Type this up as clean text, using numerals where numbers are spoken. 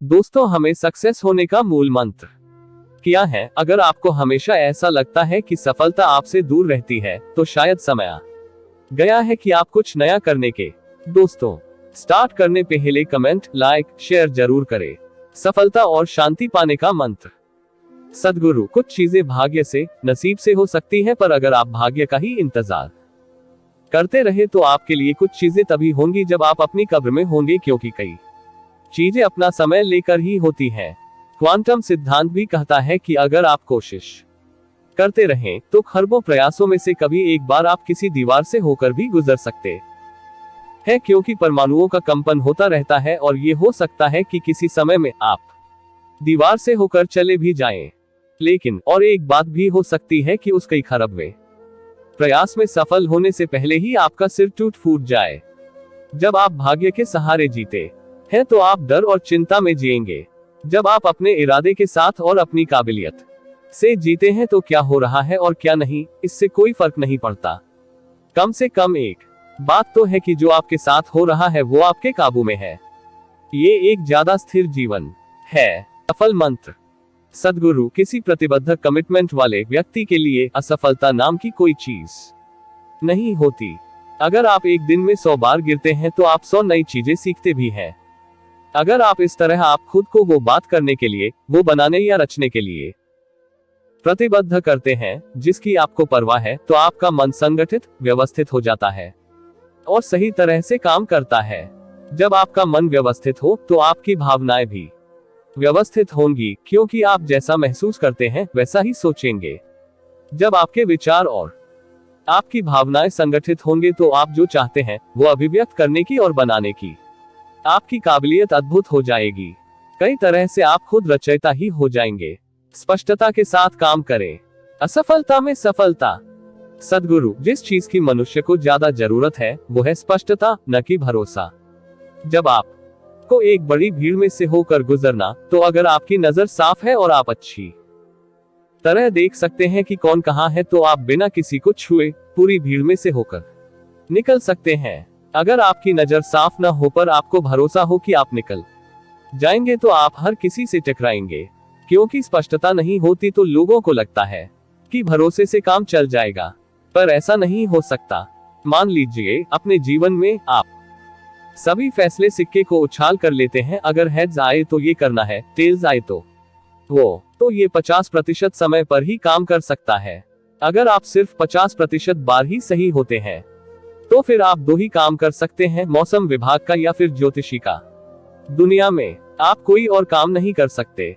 दोस्तों, हमें सक्सेस होने का मूल मंत्र क्या है? अगर आपको हमेशा ऐसा लगता है कि सफलता आपसे दूर रहती है, तो शायद समय आ गया है कि आप कुछ नया करने के। दोस्तों, स्टार्ट करने पहले कमेंट, लाइक, शेयर जरूर करें। सफलता और शांति पाने का मंत्र। सद्गुरु, कुछ चीजें भाग्य से, नसीब से हो सकती है, पर अगर आप भाग्य का ही इंतजार करते रहे तो आपके लिए कुछ चीजें तभी होंगी जब आप अपनी कब्र में होंगे, क्योंकि कई चीजें अपना समय लेकर ही होती हैं। क्वांटम सिद्धांत भी कहता है कि अगर आप कोशिश करते रहें तो खरबों प्रयासों में से कभी एक बार आप किसी दीवार से होकर भी गुजर सकते हैं, क्योंकि परमाणुओं का कंपन होता रहता है और ये हो सकता है कि किसी समय में आप दीवार से होकर चले भी जाएं। लेकिन और एक बात भी हो सकती है कि उस कई खरबवें प्रयास में सफल होने से पहले ही आपका सिर टूट फूट जाए। जब आप भाग्य के सहारे जीते हैं तो आप डर और चिंता में जिएंगे। जब आप अपने इरादे के साथ और अपनी काबिलियत से जीते हैं तो क्या हो रहा है और क्या नहीं, इससे कोई फर्क नहीं पड़ता। कम से कम एक बात तो है कि जो आपके साथ हो रहा है वो आपके काबू में है। ये एक ज्यादा स्थिर जीवन है। सफल मंत्र। सद्गुरु, किसी प्रतिबद्ध कमिटमेंट वाले व्यक्ति के लिए असफलता नाम की कोई चीज नहीं होती। अगर आप एक दिन में 100 बार गिरते हैं तो आप 100 नई चीजें सीखते भी हैं। अगर आप इस तरह आप खुद को वो बात करने के लिए, वो बनाने या रचने के लिए प्रतिबद्ध करते हैं जिसकी आपको परवाह है, तो आपका मन संगठित, व्यवस्थित हो जाता है और सही तरह से काम करता है। जब आपका मन व्यवस्थित हो तो आपकी भावनाएं भी व्यवस्थित होंगी, क्योंकि आप जैसा महसूस करते हैं वैसा ही सोचेंगे। जब आपके विचार और आपकी भावनाएं संगठित होंगे तो आप जो चाहते हैं वो अभिव्यक्त करने की और बनाने की आपकी काबिलियत अद्भुत हो जाएगी। कई तरह से आप खुद रचयिता ही हो जाएंगे। स्पष्टता के साथ काम करें। असफलता में सफलता। सद्गुरु, जिस चीज की मनुष्य को ज्यादा जरूरत है वो है स्पष्टता, न कि भरोसा। जब आप को एक बड़ी भीड़ में से होकर गुजरना, तो अगर आपकी नजर साफ है और आप अच्छी तरह देख सकते हैं कि कौन कहां है, तो आप बिना किसी को छुए पूरी भीड़ में से होकर निकल सकते हैं। अगर आपकी नजर साफ न हो पर आपको भरोसा हो कि आप निकल जाएंगे, तो आप हर किसी से टकराएंगे। क्योंकि स्पष्टता नहीं होती तो लोगों को लगता है कि भरोसे से काम चल जाएगा, पर ऐसा नहीं हो सकता। मान लीजिए अपने जीवन में आप सभी फैसले सिक्के को उछाल कर लेते हैं। अगर हेड्स आए तो ये करना है, टेल्स आए तो वो, तो ये 50% समय पर ही काम कर सकता है। अगर आप सिर्फ 50% बार ही सही होते हैं तो फिर आप 2 ही काम कर सकते हैं, मौसम विभाग का या फिर ज्योतिषी का। दुनिया में आप कोई और काम नहीं कर सकते।